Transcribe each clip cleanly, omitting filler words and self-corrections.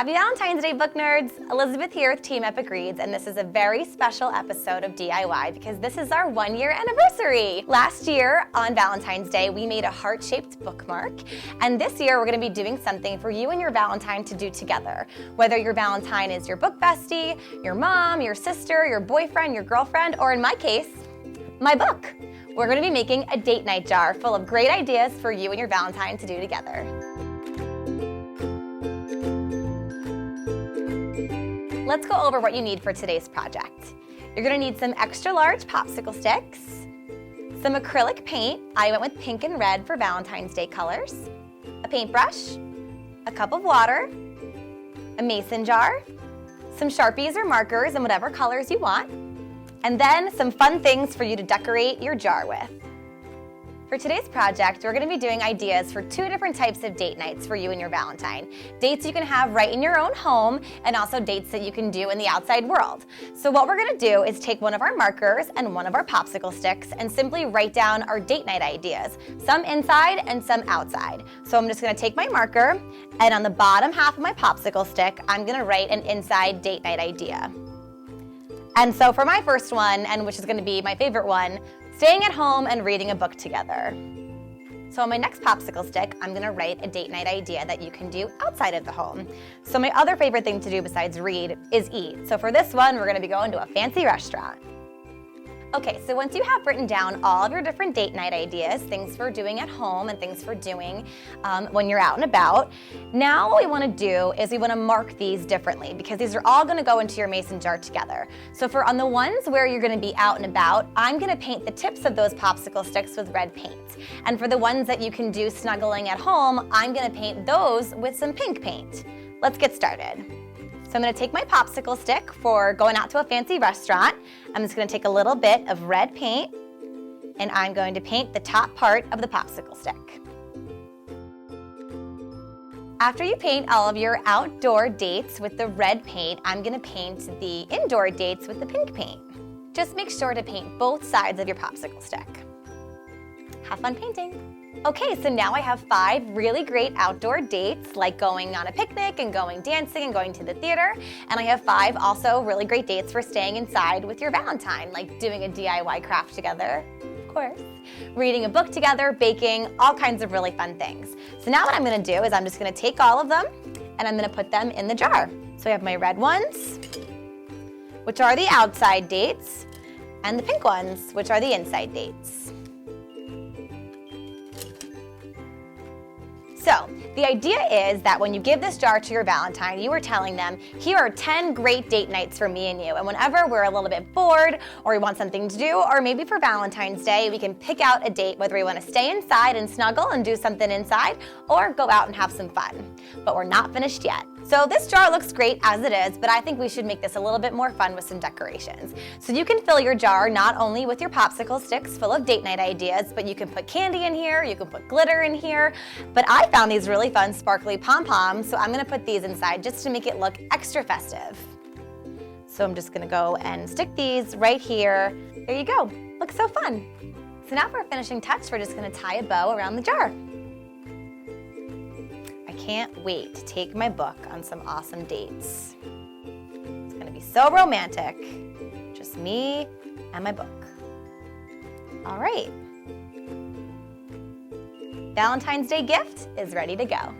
Happy Valentine's Day, book nerds! Elizabeth here with Team Epic Reads, and this is a very special episode of DIY because this is our 1-year anniversary. Last year on Valentine's Day, we made a heart-shaped bookmark, and this year we're going to be doing something for you and your Valentine to do together. Whether your Valentine is your book bestie, your mom, your sister, your boyfriend, your girlfriend, or in my case, my book. We're going to be making a date night jar full of great ideas for you and your Valentine to do together. Let's go over what you need for today's project. You're going to need some extra large popsicle sticks, some acrylic paint. I went with pink and red for Valentine's Day colors, a paintbrush, a cup of water, a mason jar, some Sharpies or markers in whatever colors you want, and then some fun things for you to decorate your jar with. For today's project, we're going to be doing ideas for 2 different types of date nights for you and your Valentine. Dates you can have right in your own home, and also dates that you can do in the outside world. So what we're going to do is take one of our markers and one of our popsicle sticks and simply write down our date night ideas, some inside and some outside. So I'm just going to take my marker, and on the bottom half of my popsicle stick, I'm going to write an inside date night idea. And so for my first one, and which is going to be my favorite one, staying at home and reading a book together. So on my next popsicle stick, I'm going to write a date night idea that you can do outside of the home. So my other favorite thing to do besides read is eat. So for this one, we're going to be going to a fancy restaurant. Okay, so once you have written down all of your different date night ideas, things for doing at home and things for doing when you're out and about, now what we want to do is we want to mark these differently because these are all going to go into your mason jar together. So for on the ones where you're going to be out and about, I'm going to paint the tips of those popsicle sticks with red paint. And for the ones that you can do snuggling at home, I'm going to paint those with some pink paint. Let's get started. So I'm going to take my popsicle stick for going out to a fancy restaurant. I'm just going to take a little bit of red paint, and I'm going to paint the top part of the popsicle stick. After you paint all of your outdoor dates with the red paint, I'm going to paint the indoor dates with the pink paint. Just make sure to paint both sides of your popsicle stick. Have fun painting! Okay, so now I have 5 really great outdoor dates, like going on a picnic and going dancing and going to the theater. And I have 5 also really great dates for staying inside with your Valentine, like doing a DIY craft together, of course, reading a book together, baking, all kinds of really fun things. So now what I'm going to do is I'm just going to take all of them and I'm going to put them in the jar. So I have my red ones, which are the outside dates, and the pink ones, which are the inside dates. So, the idea is that when you give this jar to your Valentine, you are telling them, here are 10 great date nights for me and you. And whenever we're a little bit bored or we want something to do, or maybe for Valentine's Day, we can pick out a date, whether we want to stay inside and snuggle and do something inside, or go out and have some fun. But we're not finished yet. So this jar looks great as it is, but I think we should make this a little bit more fun with some decorations. So you can fill your jar not only with your popsicle sticks full of date night ideas, but you can put candy in here, you can put glitter in here. But I found these really fun sparkly pom-poms, so I'm going to put these inside just to make it look extra festive. So I'm just going to go and stick these right here. There you go. Looks so fun. So now for a finishing touch, we're just going to tie a bow around the jar. I can't wait to take my book on some awesome dates. It's going to be so romantic. Just me and my book. All right. Valentine's Day gift is ready to go.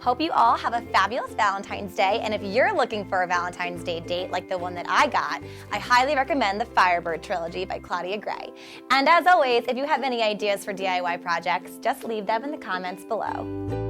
Hope you all have a fabulous Valentine's Day, and if you're looking for a Valentine's Day date like the one that I got, I highly recommend the Firebird trilogy by Claudia Gray. And as always, if you have any ideas for DIY projects, just leave them in the comments below.